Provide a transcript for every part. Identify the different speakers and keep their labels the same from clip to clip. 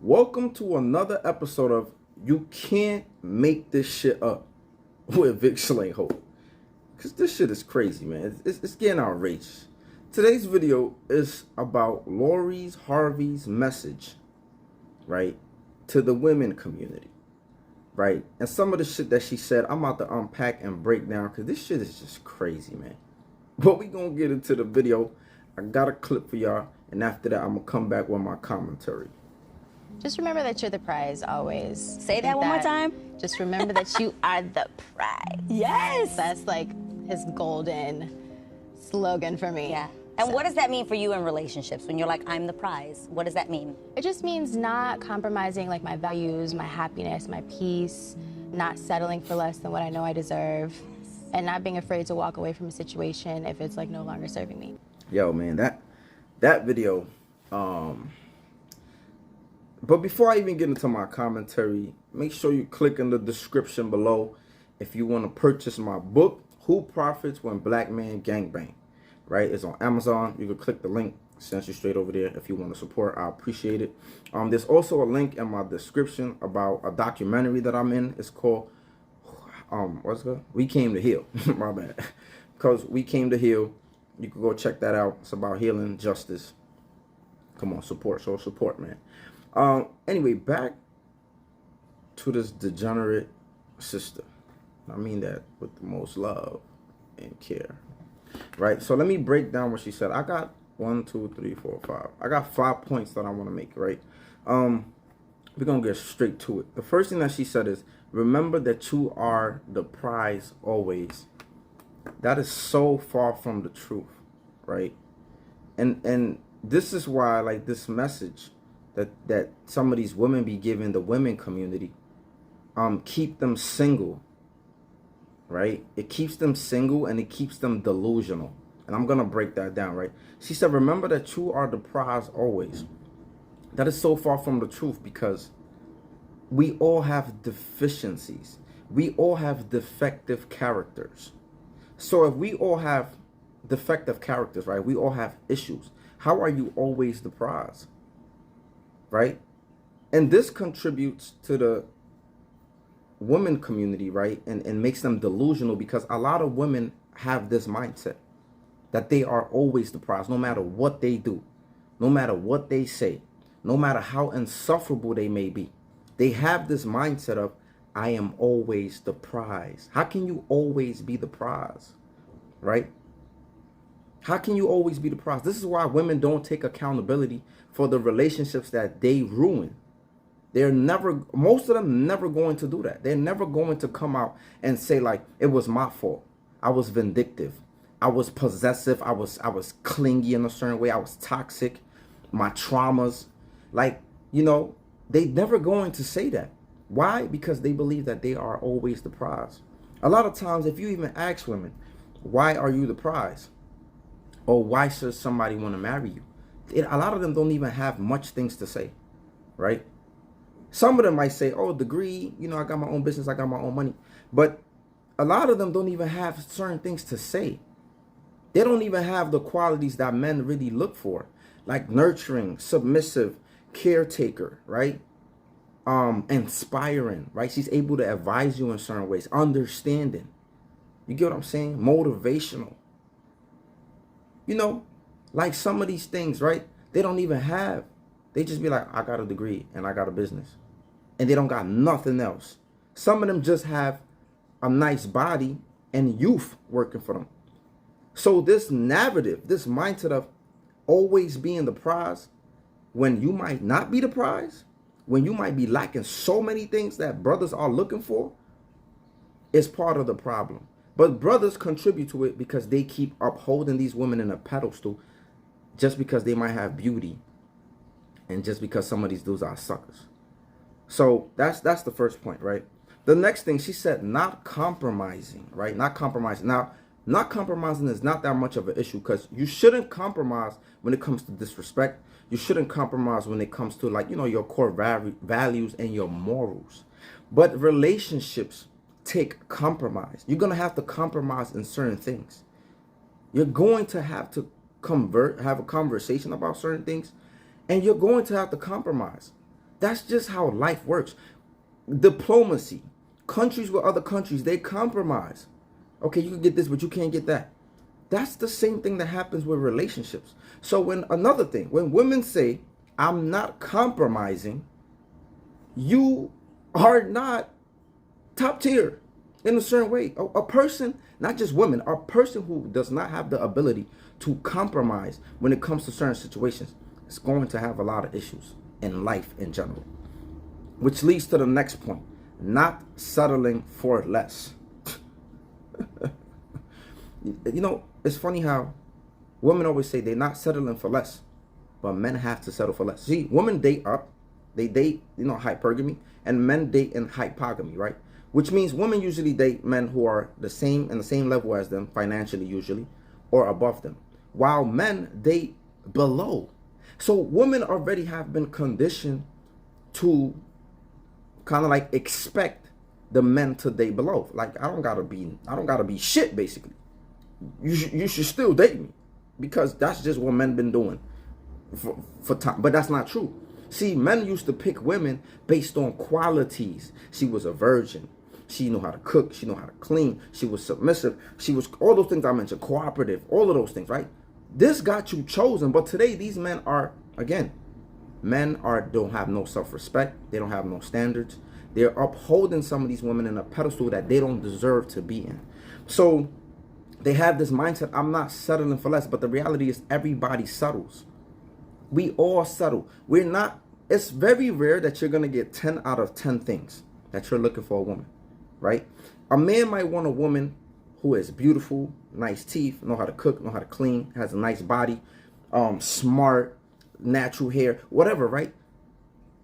Speaker 1: Welcome to another episode of You Can't Make This Shit Up with Vic Hope. Because this shit is crazy, man. It's getting outrageous. Today's video is about Harvey's message, right, to the women community, right? And some of the shit that she said, I'm about to unpack and break down because this shit is just crazy, man. But we gonna get into the video. I got a clip for y'all, and after that, I'm gonna come back with my commentary.
Speaker 2: Just remember that you're the prize always.
Speaker 3: Say that one more time.
Speaker 2: Just remember that you are the prize.
Speaker 3: Yes.
Speaker 2: That's like his golden slogan for me.
Speaker 3: Yeah. And what does that mean for you in relationships when you're like, I'm the prize? What does that mean?
Speaker 2: It just means not compromising like my values, my happiness, my peace, not settling for less than what I know I deserve, and not being afraid to walk away from a situation if it's like no longer serving me.
Speaker 1: Yo, man, that video, but before I even get into my commentary, make sure you click in the description below if you want to purchase my book, Who Profits When Black Men Gangbang, right? It's on Amazon. You can click the link, sends you straight over there if you want to support. I appreciate it. There's also a link in my description about a documentary that I'm in. It's called, what's it called? We Came to Heal. My bad. Because We Came to Heal. You can go check that out. It's about healing, justice. Come on, support. So support, man. Anyway, back to this degenerate sister. I mean that with the most love and care, right? So let me break down what she said. I got 1, 2, 3, 4, 5. I got 5 points that I want to make, right? We're gonna get straight to it. The first thing that she said is, remember that you are the prize always. That is so far from the truth, right? And this is why, like, this message that some of these women be giving the women community, keep them single, right? It keeps them single and it keeps them delusional. And I'm gonna break that down, right? She said, remember that you are the prize always. That is so far from the truth because we all have deficiencies. We all have defective characters. So if we all have defective characters, right? We all have issues. How are you always the prize? Right? And this contributes to the women community, right? And makes them delusional because a lot of women have this mindset that they are always the prize, no matter what they do, no matter what they say, no matter how insufferable they may be. They have this mindset of, I am always the prize. How can you always be the prize? Right? How can you always be the prize? This is why women don't take accountability for the relationships that they ruin. They're never, most of them never going to do that. They're never going to come out and say like, it was my fault. I was vindictive. I was possessive. I was clingy in a certain way. I was toxic. My traumas. Like, you know, they never going to say that. Why? Because they believe that they are always the prize. A lot of times, if you even ask women, why are you the prize? Or why should somebody want to marry you? A lot of them don't even have much things to say, right? Some of them might say, oh, degree, you know, I got my own business, I got my own money. But a lot of them don't even have certain things to say. They don't even have the qualities that men really look for, like nurturing, submissive, caretaker, right? Inspiring, right? She's able to advise you in certain ways, understanding. You get what I'm saying? Motivational. You know, like some of these things, right? They don't even have. They just be like, I got a degree and I got a business. And they don't got nothing else. Some of them just have a nice body and youth working for them. So this narrative, this mindset of always being the prize, when you might not be the prize, when you might be lacking so many things that brothers are looking for, is part of the problem. But brothers contribute to it because they keep upholding these women in a pedestal just because they might have beauty and just because some of these dudes are suckers. So that's the first point, right? The next thing, she said, not compromising, right? Not compromising. Now, not compromising is not that much of an issue because you shouldn't compromise when it comes to disrespect. You shouldn't compromise when it comes to, like, you know, your core values and your morals. But relationships take compromise. You're going to have to compromise in certain things. You're going to have to have a conversation about certain things, and you're going to have to compromise. That's just how life works. Diplomacy. Countries with other countries, they compromise. Okay, you can get this, but you can't get that. That's the same thing that happens with relationships. So when women say, I'm not compromising, you are not top tier in a certain way. A person, not just women, a person who does not have the ability to compromise when it comes to certain situations is going to have a lot of issues in life in general. Which leads to the next point, not settling for less. You know, it's funny how women always say they're not settling for less, but men have to settle for less. See, women date up, they date, hypergamy, and men date in hypogamy, right? Which means women usually date men who are in the same level as them, financially usually, or above them, while men date below. So women already have been conditioned to kind of like expect the men to date below. Like, I don't gotta be shit, basically. You should still date me, because that's just what men been doing for time. But that's not true. See, men used to pick women based on qualities. She was a virgin. She knew how to cook. She knew how to clean. She was submissive. She was all those things I mentioned, cooperative, all of those things, right? This got you chosen. But today, these men don't have no self-respect. They don't have no standards. They're upholding some of these women in a pedestal that they don't deserve to be in. So they have this mindset, I'm not settling for less. But the reality is everybody settles. We all settle. It's very rare that you're going to get 10 out of 10 things that you're looking for a woman, right? A man might want a woman who is beautiful, nice teeth, know how to cook, know how to clean, has a nice body, smart, natural hair, whatever, right?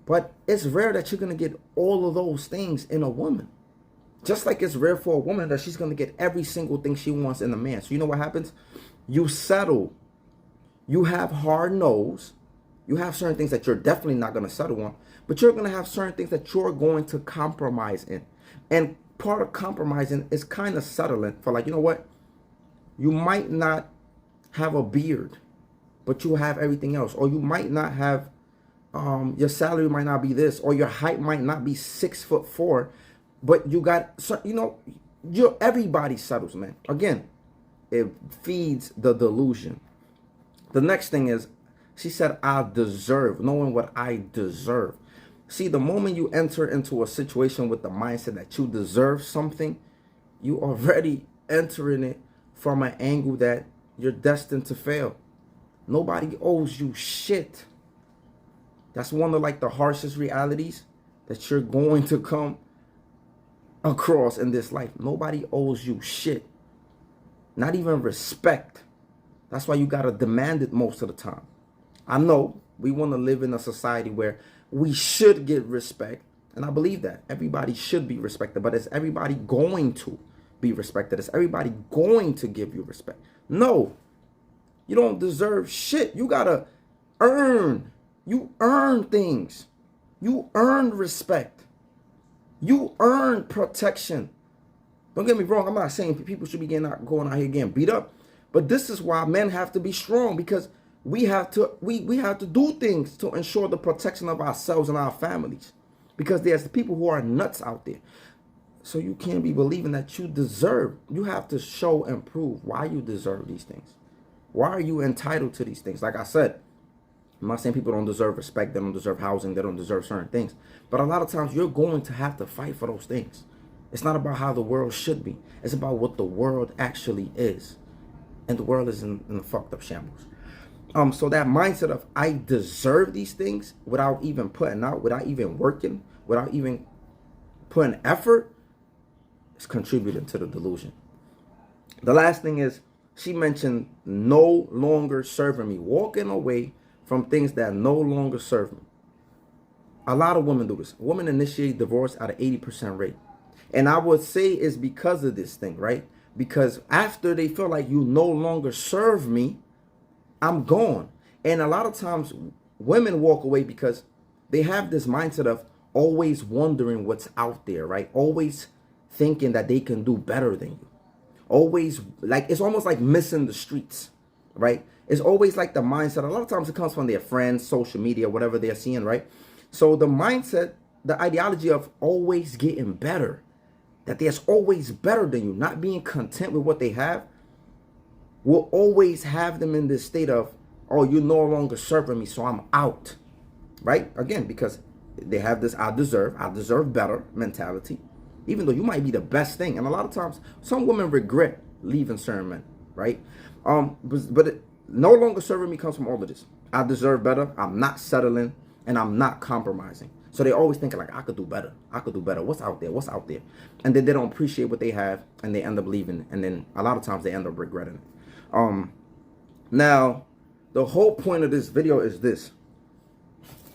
Speaker 1: But it's rare that you're going to get all of those things in a woman. Just like it's rare for a woman that she's going to get every single thing she wants in a man. So you know what happens? You settle. You have hard nose. You have certain things that you're definitely not going to settle on. But you're going to have certain things that you're going to compromise in. And part of compromising is kind of settling for, like, you know what? You might not have a beard, but you have everything else. Or you might not have, your salary might not be this. Or your height might not be 6'4". But you got, everybody settles, man. Again, it feeds the delusion. The next thing is, she said, I deserve, knowing what I deserve. See, the moment you enter into a situation with the mindset that you deserve something, you already entering it from an angle that you're destined to fail. Nobody owes you shit. That's one of like the harshest realities that you're going to come across in this life. Nobody owes you shit. Not even respect. That's why you gotta demand it most of the time. I know we want to live in a society where we should get respect, and I believe that everybody should be respected. But is everybody going to be respected? Is everybody going to give you respect? No. You don't deserve shit. You gotta earn. You earn things. You earn respect. You earn protection. Don't get me wrong. I'm not saying people should be going out here getting beat up. But this is why men have to be strong, because we have to do things to ensure the protection of ourselves and our families. Because there's people who are nuts out there. So you can't be believing that you deserve. You have to show and prove why you deserve these things. Why are you entitled to these things? Like I said, I'm not saying people don't deserve respect, they don't deserve housing, they don't deserve certain things. But a lot of times you're going to have to fight for those things. It's not about how the world should be. It's about what the world actually is. And the world is in a fucked up shambles. So that mindset of I deserve these things without even putting out, without even working, without even putting effort, is contributing to the delusion. The last thing is, she mentioned no longer serving me, walking away from things that no longer serve me. A lot of women do this. Women initiate divorce at an 80% rate. And I would say it's because of this thing, right? Because after they feel like you no longer serve me, I'm gone. And a lot of times women walk away because they have this mindset of always wondering what's out there, right? Always thinking that they can do better than you. Always, like, it's almost like missing the streets, right? It's always like the mindset. A lot of times it comes from their friends, social media, whatever they're seeing, right? So the mindset, the ideology of always getting better, that there's always better than you, not being content with what they have, will always have them in this state of, oh, you're no longer serving me, so I'm out. Right? Again, because they have this I deserve better mentality, even though you might be the best thing. And a lot of times, some women regret leaving certain men, right? But it, no longer serving me comes from all of this. I deserve better. I'm not settling, and I'm not compromising. So they always thinking like, I could do better. I could do better. What's out there? What's out there? And then they don't appreciate what they have, and they end up leaving. And then a lot of times they end up regretting it. Now, the whole point of this video is this: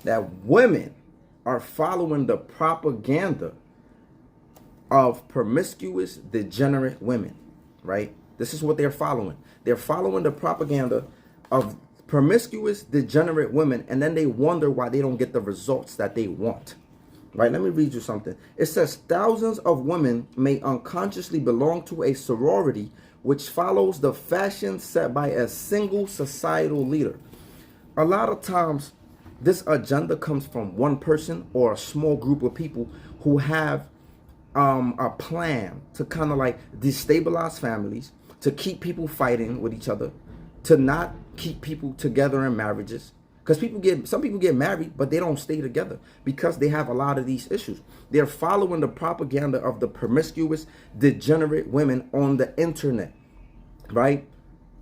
Speaker 1: that women are following the propaganda of promiscuous, degenerate women, right? This is what they're following. They're following the propaganda of promiscuous, degenerate women, and then they wonder why they don't get the results that they want, right? Let me read you something. It says, thousands of women may unconsciously belong to a sorority which follows the fashion set by a single societal leader. A lot of times, this agenda comes from one person or a small group of people who have a plan to kind of like destabilize families, to keep people fighting with each other, to not keep people together in marriages. Because some people get married, but they don't stay together because they have a lot of these issues. They're following the propaganda of the promiscuous, degenerate women on the internet, right?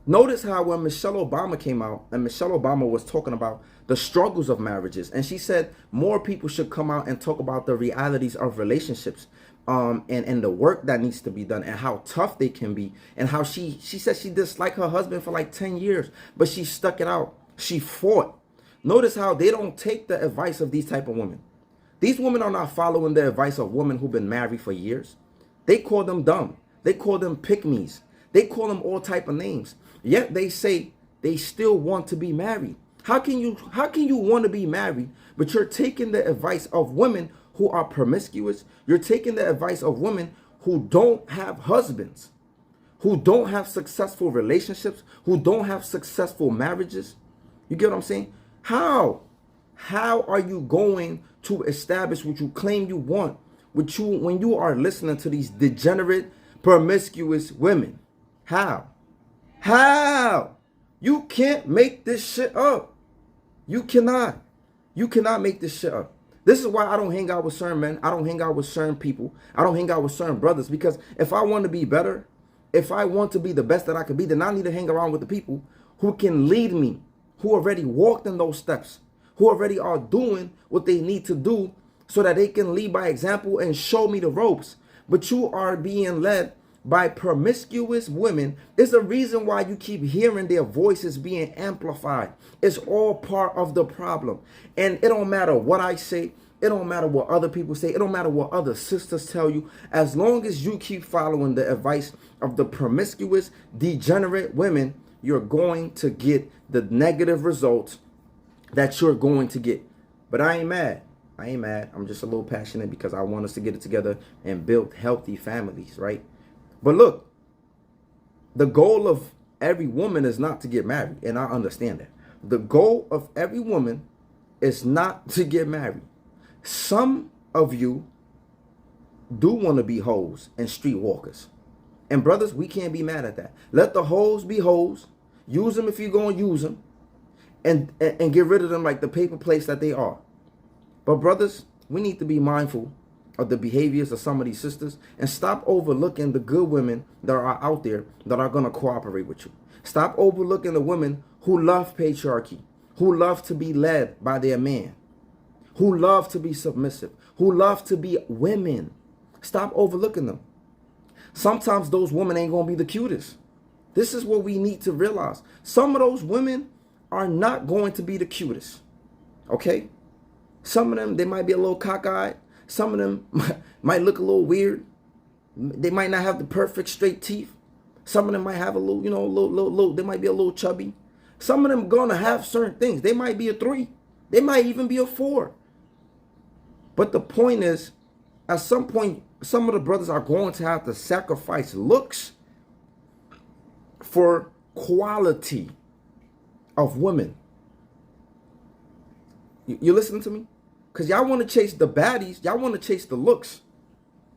Speaker 1: Notice how when Michelle Obama came out, and Michelle Obama was talking about the struggles of marriages, and she said more people should come out and talk about the realities of relationships, and the work that needs to be done, and how tough they can be, and how she said she disliked her husband for like 10 years, but she stuck it out. She fought. Notice how they don't take the advice of these type of women. These women are not following the advice of women who've been married for years. They call them dumb. They call them pick-me's. They call them all type of names. Yet they say they still want to be married. How can you want to be married, but you're taking the advice of women who are promiscuous? You're taking the advice of women who don't have husbands, who don't have successful relationships, who don't have successful marriages. You get what I'm saying? How are you going to establish what you claim you want when you are listening to these degenerate, promiscuous women? How? You can't make this shit up. You cannot make this shit up. This is why I don't hang out with certain men. I don't hang out with certain people. I don't hang out with certain brothers, because if I want to be better, if I want to be the best that I could be, then I need to hang around with the people who can lead me, who already walked in those steps, who already are doing what they need to do so that they can lead by example and show me the ropes. But you are being led by promiscuous women. Is the reason why you keep hearing their voices being amplified. It's all part of the problem. And it don't matter what I say. It don't matter what other people say. It don't matter what other sisters tell you. As long as you keep following the advice of the promiscuous, degenerate women, you're going to get the negative results that you're going to get. But I ain't mad. I'm just a little passionate because I want us to get it together and build healthy families, right? But look, the goal of every woman is not to get married, and I understand that. The goal of every woman is not to get married. Some of you do want to be hoes and streetwalkers. And brothers, we can't be mad at that. Let the hoes be hoes. Use them if you're going to use them. And get rid of them like the paper plates that they are. But brothers, we need to be mindful of the behaviors of some of these sisters and stop overlooking the good women that are out there that are going to cooperate with you. Stop overlooking the women who love patriarchy, who love to be led by their man, who love to be submissive, who love to be women. Stop overlooking them. Sometimes those women ain't going to be the cutest. This is what we need to realize. Some of those women are not going to be the cutest. Okay? Some of them, they might be a little cockeyed. Some of them might look a little weird. They might not have the perfect straight teeth. Some of them might have a little, they might be a little chubby. Some of them gonna have certain things. They might be a 3. They might even be a 4. But the point is, at some point, some of the brothers are going to have to sacrifice looks for quality of women. You listening to me? Because y'all want to chase the baddies. Y'all want to chase the looks.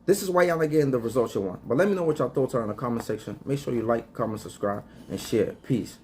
Speaker 1: This is why y'all not getting the results you want. But let me know what y'all thoughts are in the comment section. Make sure you like, comment, subscribe, and share. Peace.